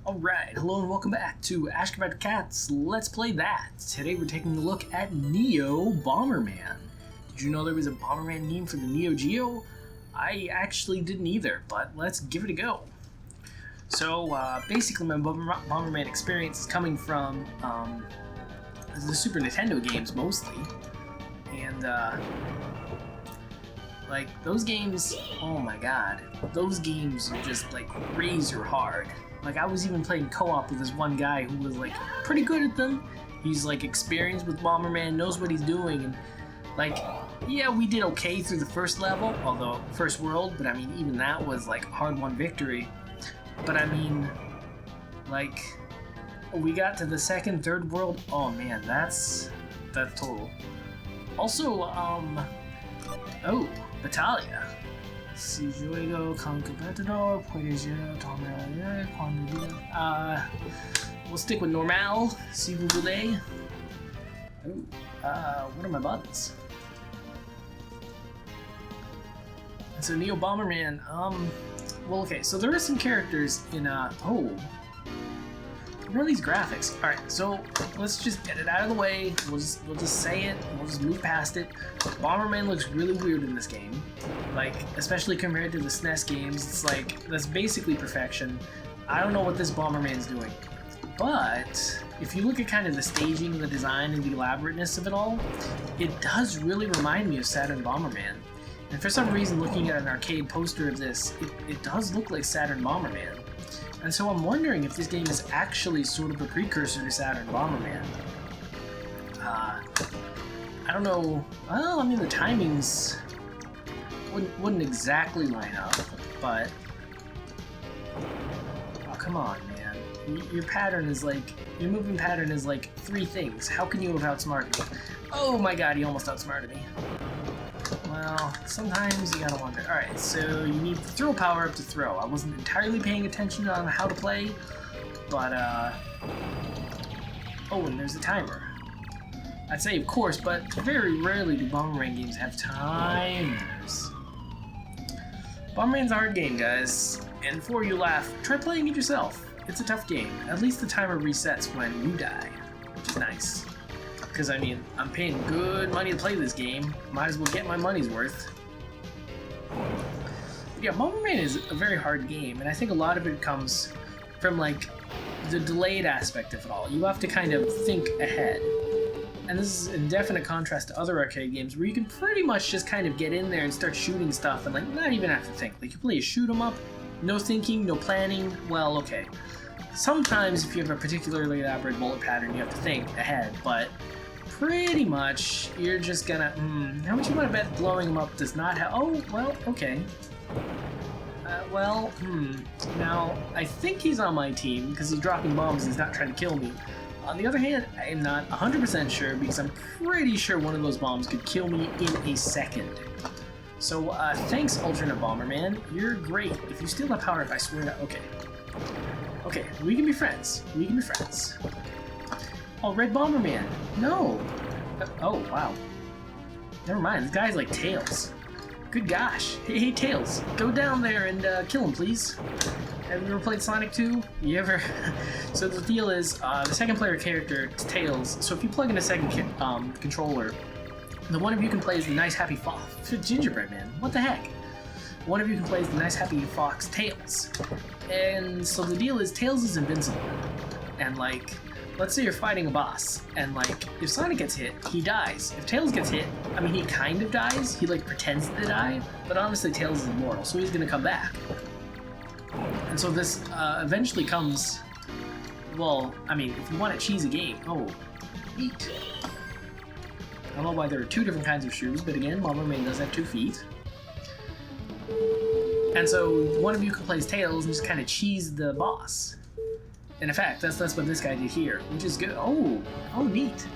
Alright, hello and welcome back to Ashgabat Cats Let's Play That. Today we're taking a look at Neo Bomberman. Did you know there was a Bomberman game for the Neo Geo? I actually didn't either, but let's give it a go. So basically my Bomberman experience is coming from the Super Nintendo games mostly. And like those games, oh my god, those games are just like razor hard. Like, I was even playing co-op with this one guy who was, like, pretty good at them. He's, like, experienced with Bomberman, knows what he's doing, and, like, yeah, we did okay through the first level, although, first world, but, I mean, even that was, like, hard-won victory. But, I mean, like, we got to the second, third world, oh, man, that's total. Also, oh, Battaglia. Si luego con competidor puedes tomar cuando we'll stick with normal, si vous voulez. Oh, what are my buttons? So Neo Bomberman, well, okay, so there are some characters in, what are these graphics? Alright, so let's just get it out of the way. We'll just say it, we'll just move past it. Bomberman looks really weird in this game. Like, especially compared to the SNES games, it's like, that's basically perfection. I don't know what this Bomberman's doing. But, if you look at kind of the staging, the design, and the elaborateness of it all, it does really remind me of Saturn Bomberman. And for some reason, looking at an arcade poster of this, it does look like Saturn Bomberman. And so I'm wondering if this game is actually sort of a precursor to Saturn Bomberman. I don't know. Well, I mean, the timings wouldn't exactly line up, but oh, come on, man. Your pattern is like, your moving pattern is like 3 things. How can you have outsmarted me? Oh my god, he almost outsmarted me. Well, sometimes you gotta wonder. Alright, so you need the throw power up to throw. I wasn't entirely paying attention on how to play, but, oh, and there's a timer. I'd say, of course, but very rarely do Bomberman games have timers. Bomberman's a hard game, guys, and before you laugh, try playing it yourself. It's a tough game. At least the timer resets when you die, which is nice. Because, I mean, I'm paying good money to play this game. Might as well get my money's worth. But yeah, Bomberman is a very hard game, and I think a lot of it comes from, like, the delayed aspect of it all. You have to kind of think ahead. And this is in definite contrast to other arcade games where you can pretty much just kind of get in there and start shooting stuff and, like, not even have to think. Like, you play a shoot 'em up, no thinking, no planning, well, okay. Sometimes, if you have a particularly elaborate bullet pattern, you have to think ahead, but pretty much, you're just gonna, how much you want to bet blowing him up does not have, oh, well, okay. Now, I think he's on my team, because he's dropping bombs, he's not trying to kill me. On the other hand, I am not 100% sure, because I'm pretty sure one of those bombs could kill me in a second. So, thanks, Alternate Bomberman, you're great. If you steal that power, if I swear to, okay. Okay, we can be friends. We can be friends. Oh, Red Bomberman! No! Oh, wow. Never mind, this guy's like Tails. Good gosh. Hey, Tails, go down there and kill him, please. Have you ever played Sonic 2? You ever? So the deal is, the second player character, Tails, so if you plug in a second controller, the one of you can play as the nice happy fox, Gingerbread Man, what the heck? One of you can play as the nice happy fox, Tails. And so the deal is, Tails is invincible. And like, let's say you're fighting a boss, and like, if Sonic gets hit, he dies. If Tails gets hit, I mean, he kind of dies. He like pretends to die, but honestly, Tails is immortal, so he's gonna come back. And so this eventually comes, well, I mean, if you want to cheese a game, oh, neat. I don't know why there are 2 different kinds of shoes, but again, Bomberman does have 2 feet. And so one of you can play as Tails and just kind of cheese the boss. And in fact, that's what this guy did here, which is good. Oh, neat.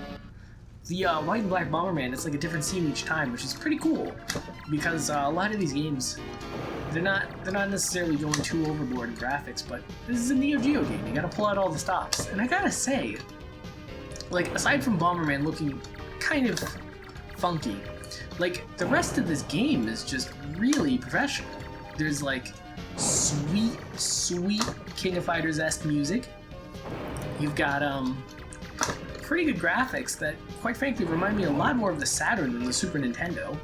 The white and black Bomberman, it's like a different scene each time, which is pretty cool. Because a lot of these games, they're not necessarily going too overboard in graphics, but this is a Neo Geo game. You gotta pull out all the stops. And I gotta say, like, aside from Bomberman looking kind of funky, like, the rest of this game is just really professional. There's like sweet, sweet King of Fighters-esque music. You've got pretty good graphics that, quite frankly, remind me a lot more of the Saturn than the Super Nintendo.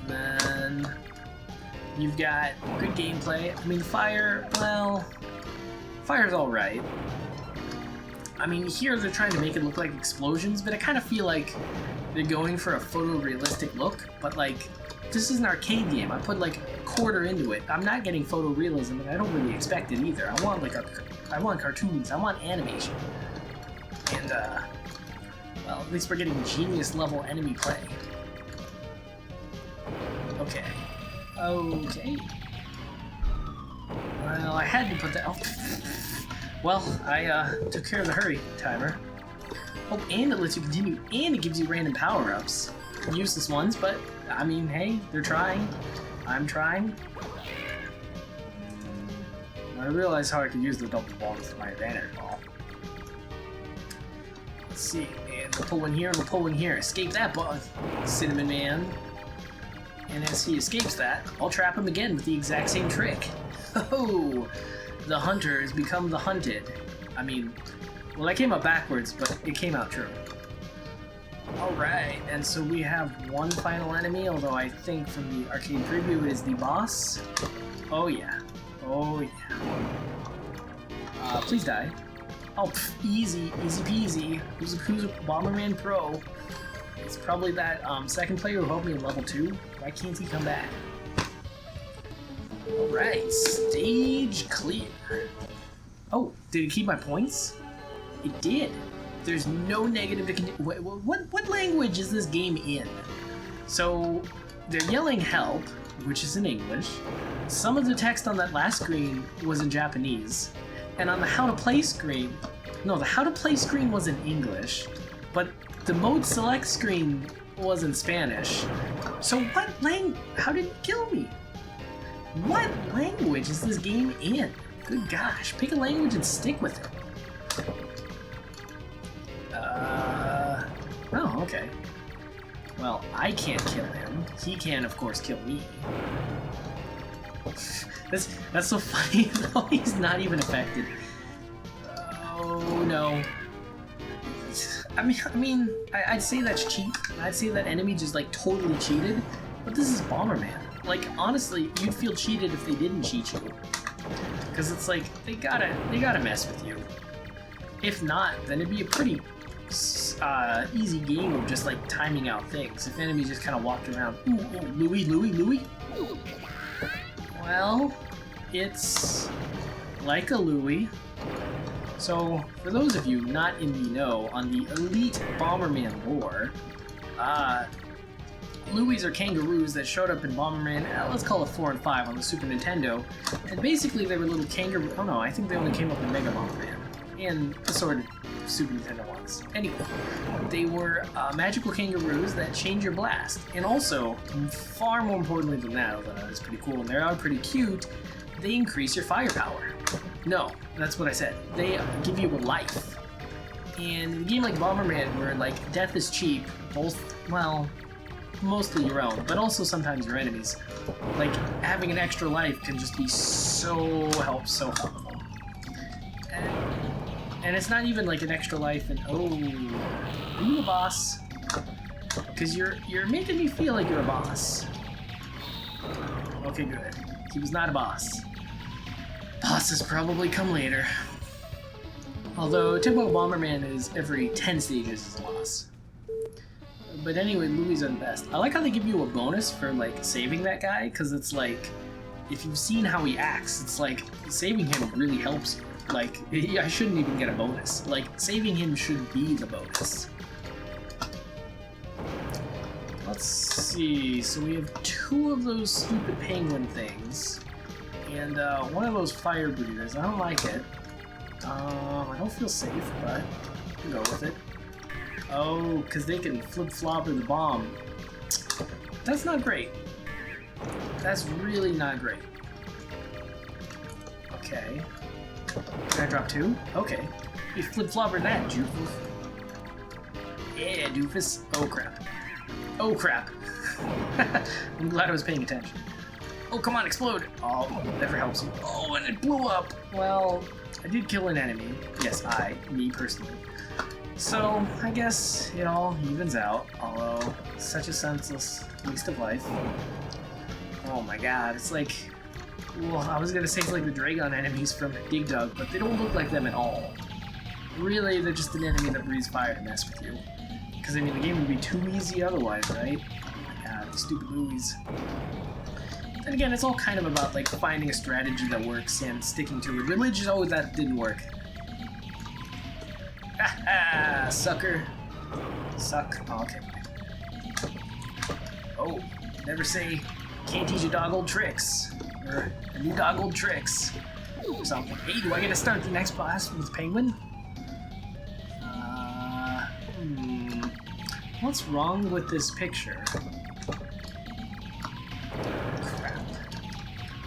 And then you've got good gameplay. I mean, fire, well, fire's alright. I mean, here they're trying to make it look like explosions, but I kind of feel like they're going for a photorealistic look, but like, this is an arcade game. I put like a quarter into it. I'm not getting photorealism, and I don't really expect it either. I want I want cartoons. I want animation. And well, at least we're getting genius level enemy play. Okay. Okay. Well, I had to put that. Oh. Well, I took care of the hurry timer. Oh, and it lets you continue, and it gives you random power-ups. Useless ones, but I mean, hey, they're trying. I'm trying. I realized how I could use the double bombs to my advantage. Well, let's see, and we'll pull one here, and we'll pull one here. Escape that bug, Cinnamon Man. And as he escapes that, I'll trap him again with the exact same trick. Oh, the hunter has become the hunted. I mean, well, that came out backwards, but it came out true. Alright, and so we have one final enemy, although I think from the arcade preview it is the boss. Oh yeah. Oh yeah. Please die. Oh, easy, easy peasy. Who's a Bomberman Pro? It's probably that second player who helped me in level 2. Why can't he come back? Alright, stage clear. Oh, did it keep my points? It did. There's no negative to what language is this game in? So, they're yelling help, which is in English. Some of the text on that last screen was in Japanese. And on the how to play screen, no, the how to play screen was in English, but the mode select screen was in Spanish. So how did it kill me? What language is this game in? Good gosh, pick a language and stick with it. Oh, okay. Well, I can't kill him. He can, of course, kill me. That's so funny, though. He's not even affected. Oh, no. I mean, I'd say that's cheap. I'd say that enemy just, like, totally cheated. But this is Bomberman. Like, honestly, you'd feel cheated if they didn't cheat you. Because it's like, they gotta mess with you. If not, then it'd be a pretty easy game of just like timing out things. If enemies just kind of walked around, ooh, Louie. Well, it's like a Louie. So, for those of you not in the know on the elite Bomberman lore, Louies are kangaroos that showed up in Bomberman, let's call it 4 and 5 on the Super Nintendo, and basically they were little kangaroo. Oh no, I think they only came up in Mega Bomberman and assorted Super Nintendo ones. Anyway, they were magical kangaroos that change your blast, and also, far more importantly than that, although that is pretty cool and they are pretty cute, they increase your firepower. No, that's what I said. They give you a life. And in a game like Bomberman, where like death is cheap, both, well, mostly your own, but also sometimes your enemies, like having an extra life can just be so helpful. And it's not even like an extra life and oh, are you a boss? Because you're making me feel like you're a boss. Okay, good. He was not a boss. Bosses probably come later. Although typical Bomberman is every 10 stages is a boss. But anyway, Louies are the best. I like how they give you a bonus for like saving that guy, because it's like, if you've seen how he acts, it's like saving him really helps you. Like, I shouldn't even get a bonus. Like, saving him should be the bonus. Let's see, so we have 2 of those stupid penguin things, and 1 of those fire breathers. I don't like it. I don't feel safe, but I'll go with it. Oh, because they can flip-flop with the bomb. That's not great. That's really not great. Okay. Can I drop 2? Okay. You flip-flopper that, doofus. Yeah, doofus. Oh, crap. Oh, crap. I'm glad I was paying attention. Oh, come on, explode! Oh, never helps you. Oh, and it blew up! Well, I did kill an enemy. Yes, me personally. So, I guess it all evens out, although such a senseless waste of life. Oh my god, it's like... Well, I was gonna say it's like the Dragon enemies from Dig Dug, but they don't look like them at all. Really, they're just an enemy that breathes fire to mess with you. Because, I mean, the game would be too easy otherwise, right? Oh my god, the stupid movies. And again, it's all kind of about, like, finding a strategy that works and sticking to it. Religion, oh, that didn't work. Ha sucker. Suck. Oh, okay. Oh, never say, can't teach a dog old tricks. Or a new dog old tricks. Or something. Hey, do I get to start the next boss with Penguin? What's wrong with this picture? Crap.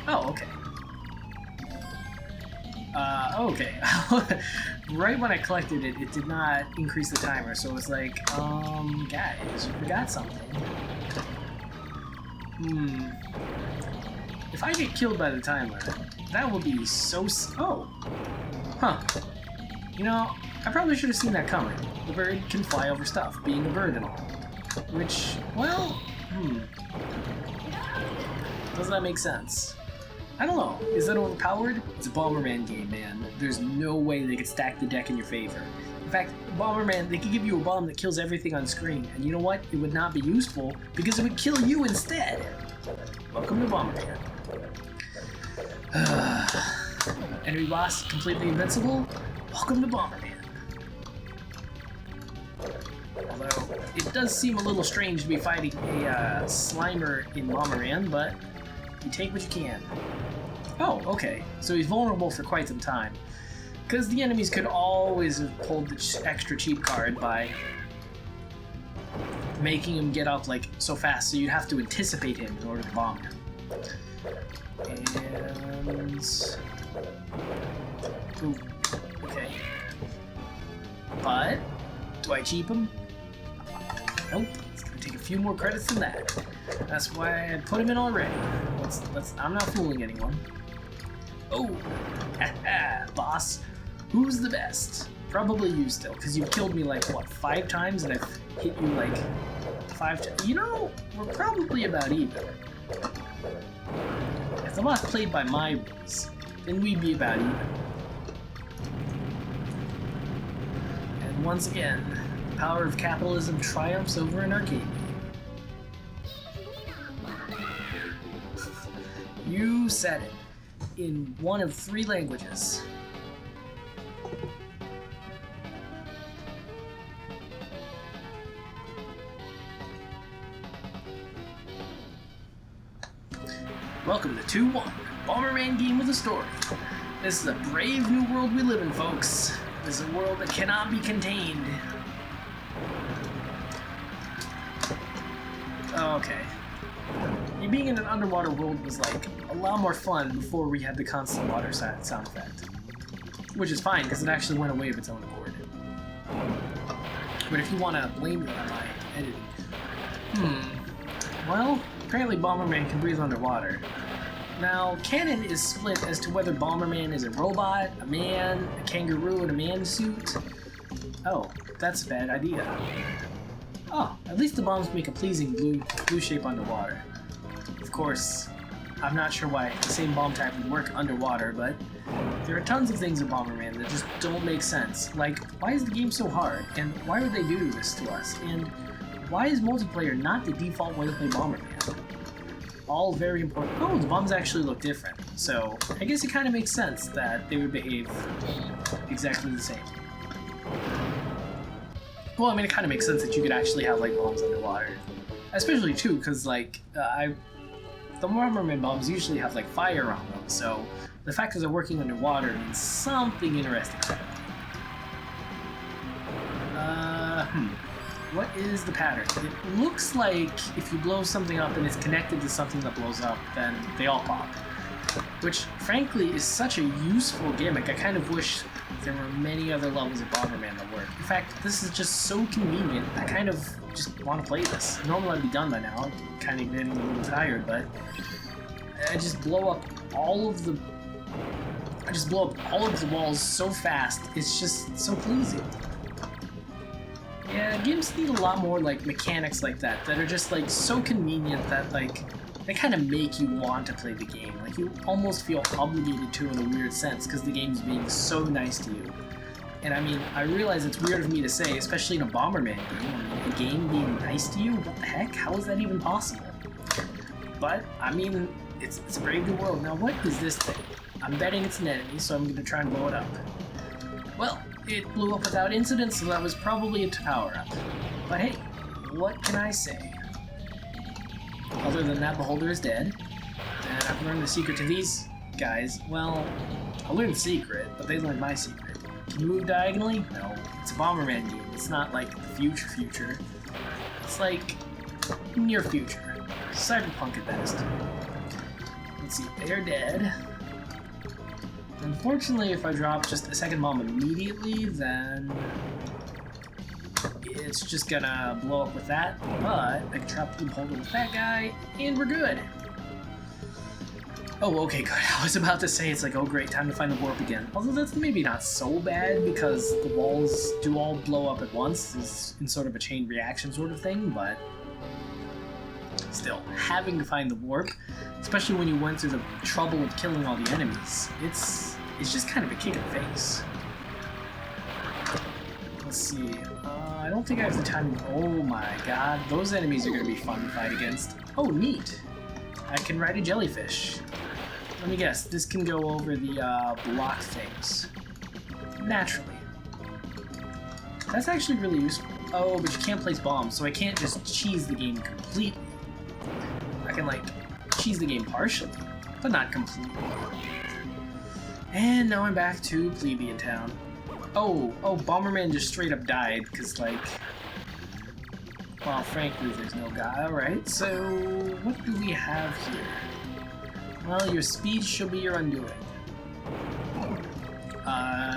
Oh, okay. Okay. Right when I collected it, it did not increase the timer, so it was like, guys, you forgot something. If I get killed by the timer, that would be so Huh. You know, I probably should have seen that coming. The bird can fly over stuff, being a bird and all. Which, well, doesn't that make sense? I don't know. Is that overpowered? It's a Bomberman game, man. There's no way they could stack the deck in your favor. In fact, Bomberman, they could give you a bomb that kills everything on screen, and you know what? It would not be useful, because it would kill you instead. Welcome to Bomberman. Enemy boss completely invincible? Welcome to Bomberman. Although, it does seem a little strange to be fighting a Slimer in Bomberman, but you take what you can. Oh, okay. So he's vulnerable for quite some time. Because the enemies could always have pulled the extra cheap card by making him get up like so fast, so you'd have to anticipate him in order to bomb him. And... Ooh. Okay. But, do I cheap him? Nope. It's gonna take a few more credits than that. That's why I put him in already. I'm not fooling anyone. Oh! Haha, boss. Who's the best? Probably you still, because you've killed me like, what, 5 times, and I've hit you like 5 times. You know, we're probably about even. If the boss played by my rules, then we'd be about even. And once again, the power of capitalism triumphs over an arcade game. You said it. In one of 3 languages. Welcome to 2-1, Bomberman game with a story. This is a brave new world we live in, folks. This is a world that cannot be contained. Okay. Being in an underwater world was like a lot more fun before we had the constant water sound effect. Which is fine, because it actually went away of its own accord. But if you want to blame it on my editing... Well, apparently Bomberman can breathe underwater. Now, canon is split as to whether Bomberman is a robot, a man, a kangaroo in a man suit. Oh, that's a bad idea. Oh, at least the bombs make a pleasing blue shape underwater. Of course, I'm not sure why the same bomb type would work underwater, but there are tons of things in Bomberman that just don't make sense. Like, why is the game so hard? And why would they do this to us? And why is multiplayer not the default way to play Bomberman? All very important. Oh, the bombs actually look different. So, I guess it kind of makes sense that they would behave exactly the same. Well, I mean, it kind of makes sense that you could actually have, like, bombs underwater. Especially, too, because, like, the Bomberman bombs usually have, like, fire on them, so the fact that they're working underwater means something interesting. What is the pattern? It looks like if you blow something up and it's connected to something that blows up, then they all pop. Which, frankly, is such a useful gimmick. I kind of wish there were many other levels of Bomberman that work. In fact, this is just so convenient, I kind of just want to play this. Normally I'd be done by now, I'm kind of getting a little tired, but I just blow up all of the walls so fast. It's just so pleasing. Yeah, games need a lot more like mechanics like that are just like so convenient that like they kind of make you want to play the game. Like you almost feel obligated to in a weird sense because the game's being so nice to you. And I mean, I realize it's weird of me to say, especially in a Bomberman game. I mean, a game being nice to you? What the heck? How is that even possible? But I mean, it's a brave new world. Now, what is this thing? I'm betting it's an enemy, so I'm going to try and blow it up. Well, it blew up without incident, so that was probably a power-up. But hey, what can I say? Other than that, Beholder is dead. And I've learned the secret to these guys. Well, I learned the secret, but they learned my secret. Can you move diagonally? No. It's a Bomberman game. It's not like the future. It's like near future. Cyberpunk at best. Let's see, they're dead. Unfortunately, if I drop just a second bomb immediately, then it's just gonna blow up with that. But I can trap the Beholder with that guy, and we're good. Oh, okay, good. I was about to say, it's like, oh great, time to find the warp again. Although that's maybe not so bad, because the walls do all blow up at once, is in sort of a chain reaction sort of thing, but still, having to find the warp, especially when you went through the trouble of killing all the enemies, it's just kind of a kick in the face. Let's see, I don't think I have the time. Oh my god, those enemies are going to be fun to fight against. Oh, neat. I can ride a jellyfish. Let me guess, this can go over the block things. Naturally. That's actually really useful. Oh, but you can't place bombs, so I can't just cheese the game completely. I can, like, cheese the game partially, but not completely. And now I'm back to Plebeian Town. Oh, Bomberman just straight up died, because, like, well, frankly, there's no guy. Alright, so what do we have here? Well, your speed shall be your undoing.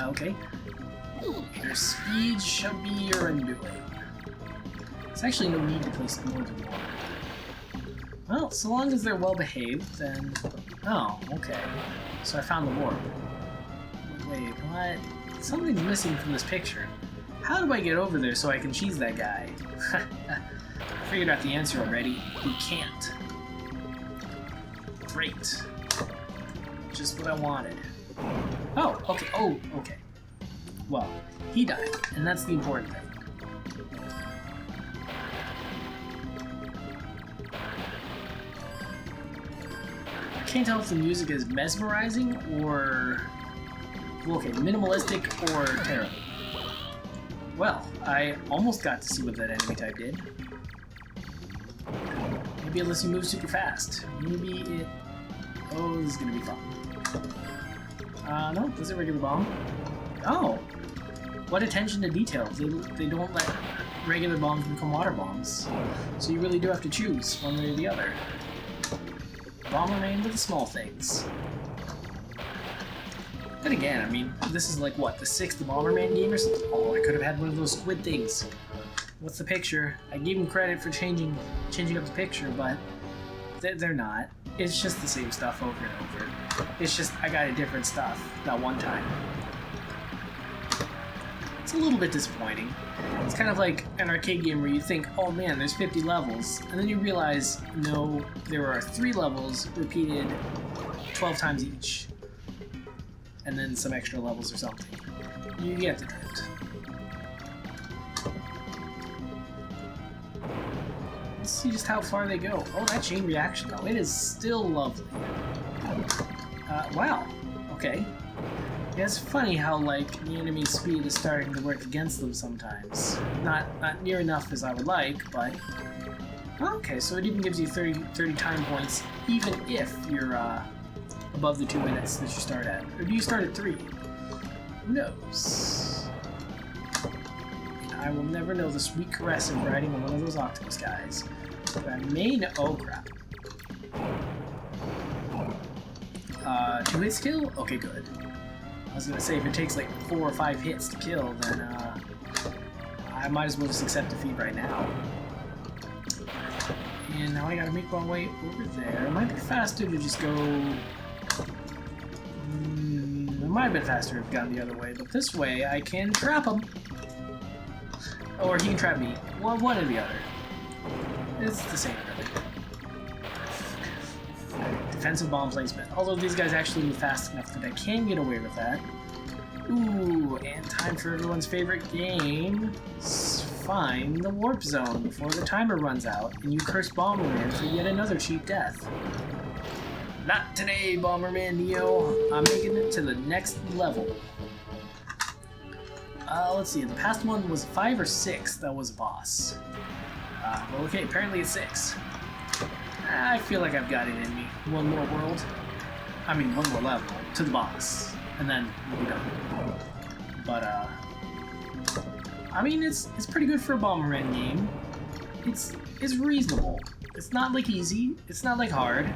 Okay. Your speed shall be your undoing. There's actually no need to place more than one. Well, so long as they're well behaved, then... Oh, okay. So I found the warp. Wait, what? Something's missing from this picture. How do I get over there so I can cheese that guy? I figured out the answer already. You can't. Great. Just what I wanted. Oh, okay. Oh, okay. Well, he died, and that's the important thing. I can't tell if the music is mesmerizing or... okay, minimalistic or terrible. Well, I almost got to see what that enemy type did. Maybe unless you move super fast. Maybe it... oh, this is gonna be fun. No, this is a regular bomb. Oh! What attention to detail. They don't let regular bombs become water bombs. So you really do have to choose one way or the other. Bomberman with the small things. But again, I mean, this is like, what, the 6th Bomberman game or something? Oh, I could have had one of those squid things. What's the picture? I gave him credit for changing up the picture, but they're not. It's just the same stuff over and over. It's just, I got a different stuff that one time. It's a little bit disappointing. It's kind of like an arcade game where you think, oh man, there's 50 levels, and then you realize, no, there are 3 levels repeated 12 times each. And then some extra levels or something. You get the drift. Let's see just how far they go. Oh, that chain reaction though, it is still lovely. Wow. Okay. Yeah, it's funny how, like, the enemy's speed is starting to work against them sometimes. Not near enough as I would like, but... okay, so it even gives you 30 time points, even if you're, above the 2 minutes that you start at. Or do you start at 3? Who knows? I will never know the sweet caress of riding on one of those octopus guys. But I may know... oh, crap. 2 hits kill? Okay, good. I was gonna say, if it takes like 4 or 5 hits to kill, then I might as well just accept defeat right now. And now I gotta make my way over there. It might be faster to just go... it might have been faster if I'd gone the other way, but this way I can trap him. Or he can trap me. One or the other. It's the same, really. Defensive bomb placement. Although these guys actually move fast enough that I can get away with that. Ooh, and time for everyone's favorite game. Find the warp zone before the timer runs out, and you curse Bomberman for yet another cheap death. Not today, Bomberman Neo. I'm making it to the next level. Let's see, the past one was 5 or 6 that was a boss. Well, okay, apparently it's 6. I feel like I've got it in me. One more world. I mean, one more level to the boss. And then we'll be done. But, I mean, it's pretty good for a Bomberman game. It's reasonable. It's not, like, easy. It's not, like, hard.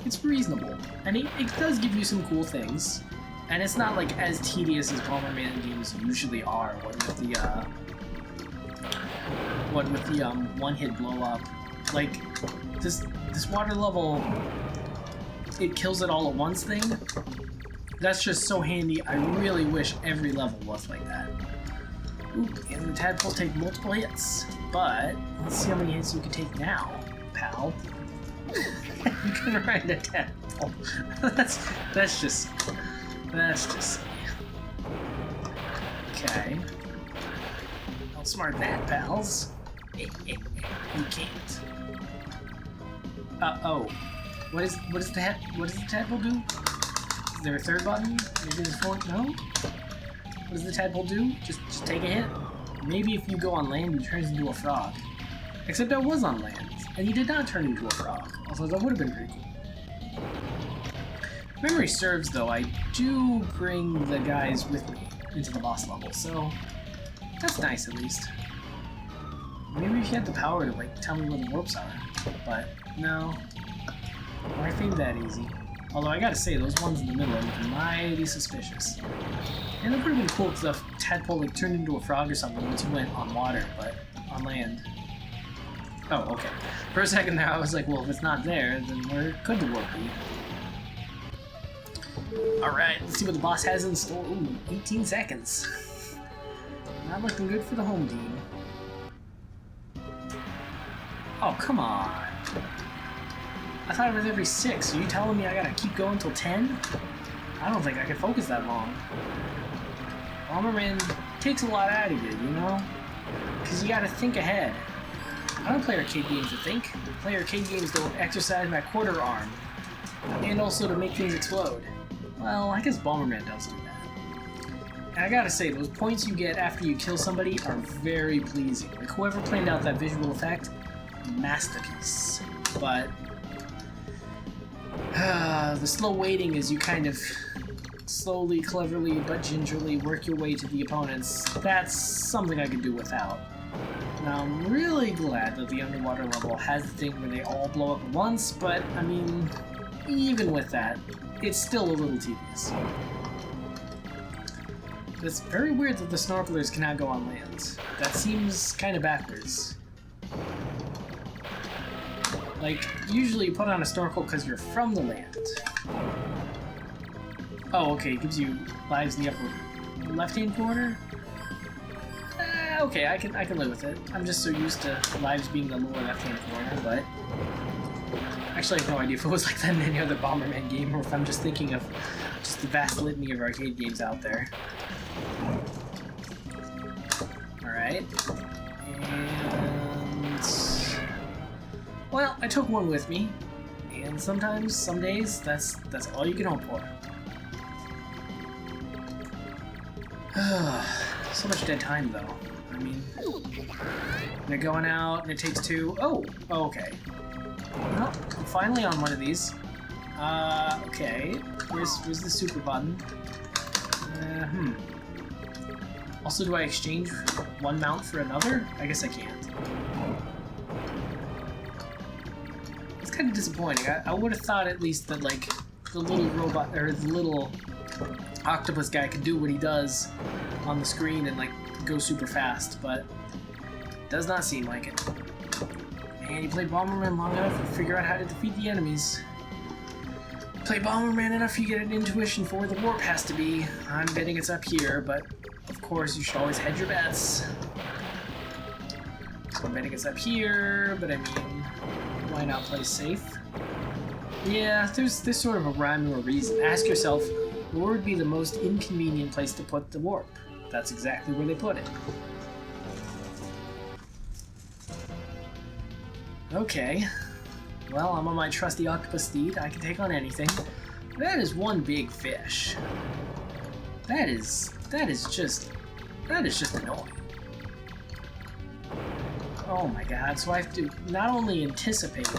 It's reasonable. And it does give you some cool things. And it's not, like, as tedious as Bomberman games usually are. What with the one-hit blow-up. Like, this water level, it kills it all at once thing. That's just so handy. I really wish every level was like that. Ooh, and the tadpoles take multiple hits. But, let's see how many hits you can take now, pal. You can ride a tadpole. That's just... Okay. Outsmart that, pals. You can't. Oh. What does the tadpole do? Is there a third button? Maybe there's 4? No? What does the tadpole do? Just take a hit? Maybe if you go on land, he turns into a frog. Except I was on land, and he did not turn into a frog. Although that would have been pretty cool. Memory serves, though, I do bring the guys with me into the boss level, so that's nice at least. Maybe if you had the power to, like, tell me where the warps are, but no. I think that easy. Although I gotta say, those ones in the middle are looking mighty suspicious. And it would have been cool if the tadpole, like, turned into a frog or something once you went on water, but on land. Oh, okay. For a second there, I was like, well, if it's not there, then where could the warp be? Alright, let's see what the boss has in store. Ooh, 18 seconds. Not looking good for the home team. Oh, come on. I thought it was every 6. Are you telling me I gotta keep going till 10? I don't think I can focus that long. Bomberman takes a lot out of you, you know? Because you gotta think ahead. I don't play arcade games to think. I play arcade games to exercise my quarter arm. And also to make things explode. Well, I guess Bomberman does do that. And I gotta say, those points you get after you kill somebody are very pleasing. Like, whoever planned out that visual effect, masterpiece. But the slow waiting as you kind of slowly, cleverly, but gingerly work your way to the opponents, that's something I could do without. Now, I'm really glad that the underwater level has the thing where they all blow up at once, but, I mean, even with that, it's still a little tedious. It's very weird that the snorkelers cannot go on land. That seems kind of backwards. Like, usually you put on a snorkel because you're from the land. Oh, okay, it gives you lives in the upper left-hand corner? Okay, I can live with it. I'm just so used to lives being the lower left-hand corner, but... Actually, I have no idea if it was like that in any other Bomberman game, or if I'm just thinking of just the vast litany of arcade games out there. Alright. And... well, I took one with me. And sometimes, some days, that's all you can hope for. So much dead time, though. I mean... they're going out, and it takes 2... Oh, okay. Well, I'm finally on one of these. Okay. Where's the super button? Also, do I exchange one mount for another? I guess I can't. It's kind of disappointing. I would have thought at least that, like, the little robot, or the little octopus guy could do what he does on the screen and, like, go super fast, but does not seem like it. And you play Bomberman long enough, you figure out how to defeat the enemies. Play Bomberman enough, you get an intuition for where the warp has to be. I'm betting it's up here, but of course you should always hedge your bets. So I'm betting it's up here, but I mean, why not play safe? Yeah, there's sort of a rhyme or a reason. Ask yourself, where would be the most inconvenient place to put the warp? That's exactly where they put it. Okay. Well, I'm on my trusty octopus steed. I can take on anything. That is one big fish. That is just annoying. Oh my god, so I have to not only anticipate,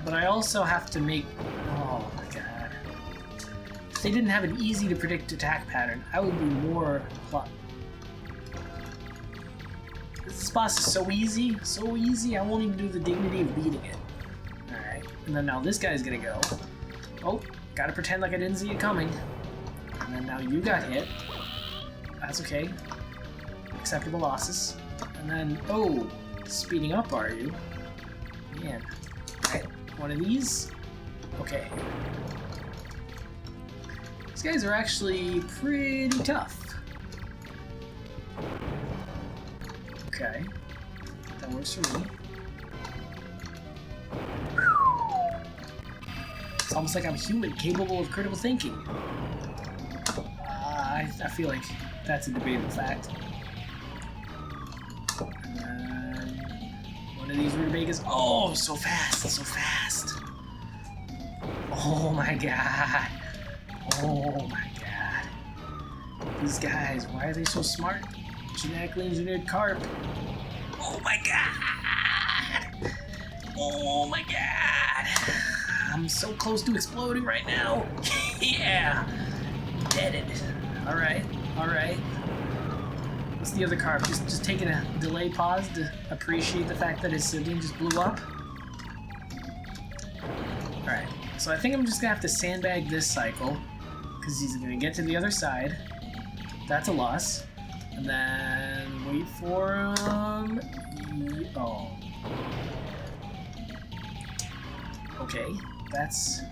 but I also have to make... Oh my god. If they didn't have an easy to predict attack pattern, I would be more... This boss is so easy, I won't even do the dignity of beating it. Alright, and then now this guy's gonna go. Oh, gotta pretend like I didn't see it coming. And then now you got hit. That's okay. Acceptable losses. And then, oh, speeding up, are you? Man. Alright, one of these. Okay. These guys are actually pretty tough. Okay. That works for me. It's almost like I'm human, capable of critical thinking. I feel like that's a debatable fact. One of these rutabagas. Oh, so fast, so fast. Oh my god. Oh my god. These guys, why are they so smart? Genetically engineered carp. Oh my god. Oh my god. I'm so close to exploding right now. Yeah. Deaded. Alright, alright. What's the other carp? Just taking a delay pause to appreciate the fact that his sibling just blew up? Alright, so I think I'm just gonna have to sandbag this cycle, because he's gonna get to the other side. That's a loss. And then wait for him. Oh. Okay, that's...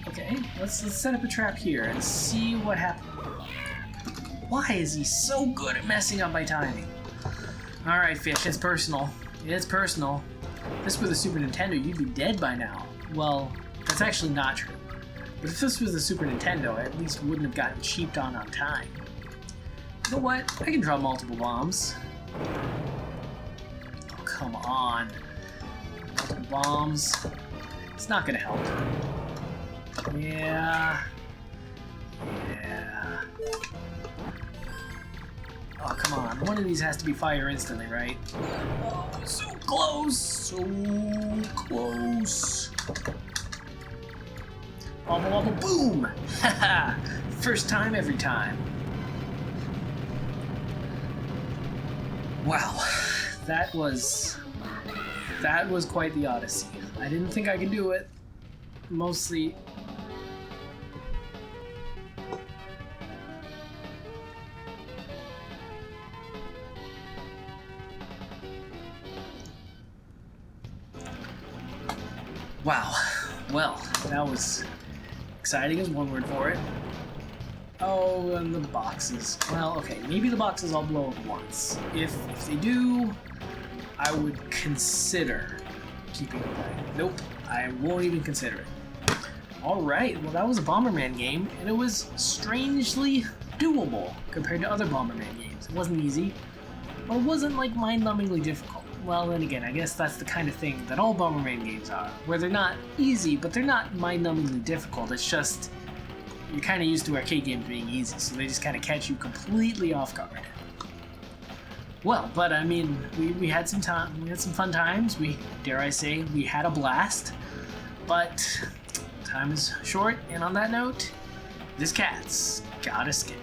Okay, let's set up a trap here and see what happens. Why is he so good at messing up my timing? Alright, fish, it's personal. It's personal. If this were the Super Nintendo, you'd be dead by now. Well, that's actually not true. But if this was the Super Nintendo, I at least wouldn't have gotten cheaped on time. You know what? I can drop multiple bombs. Oh, come on. Multiple bombs. It's not gonna help. Yeah. Yeah. Oh, come on. One of these has to be fire instantly, right? Oh, so close! So close! Wobble, wobble, boom! Haha! First time, every time. Wow. That was quite the odyssey. I didn't think I could do it. Mostly... Wow. Well, that was exciting is one word for it. Oh, and the boxes. Well, okay, maybe the boxes all blow up once. If they do, I would consider keeping it playing. Nope, I won't even consider it. Alright, well that was a Bomberman game, and it was strangely doable compared to other Bomberman games. It wasn't easy, but it wasn't like mind-numbingly difficult. Well, then again, I guess that's the kind of thing that all Bomberman games are, where they're not easy, but they're not mind-numbingly difficult. It's just, you're kind of used to arcade games being easy, so they just kind of catch you completely off guard. Well, but I mean, we had some time, we had some fun times, dare I say, we had a blast, but time is short, and on that note, this cat's got a scat.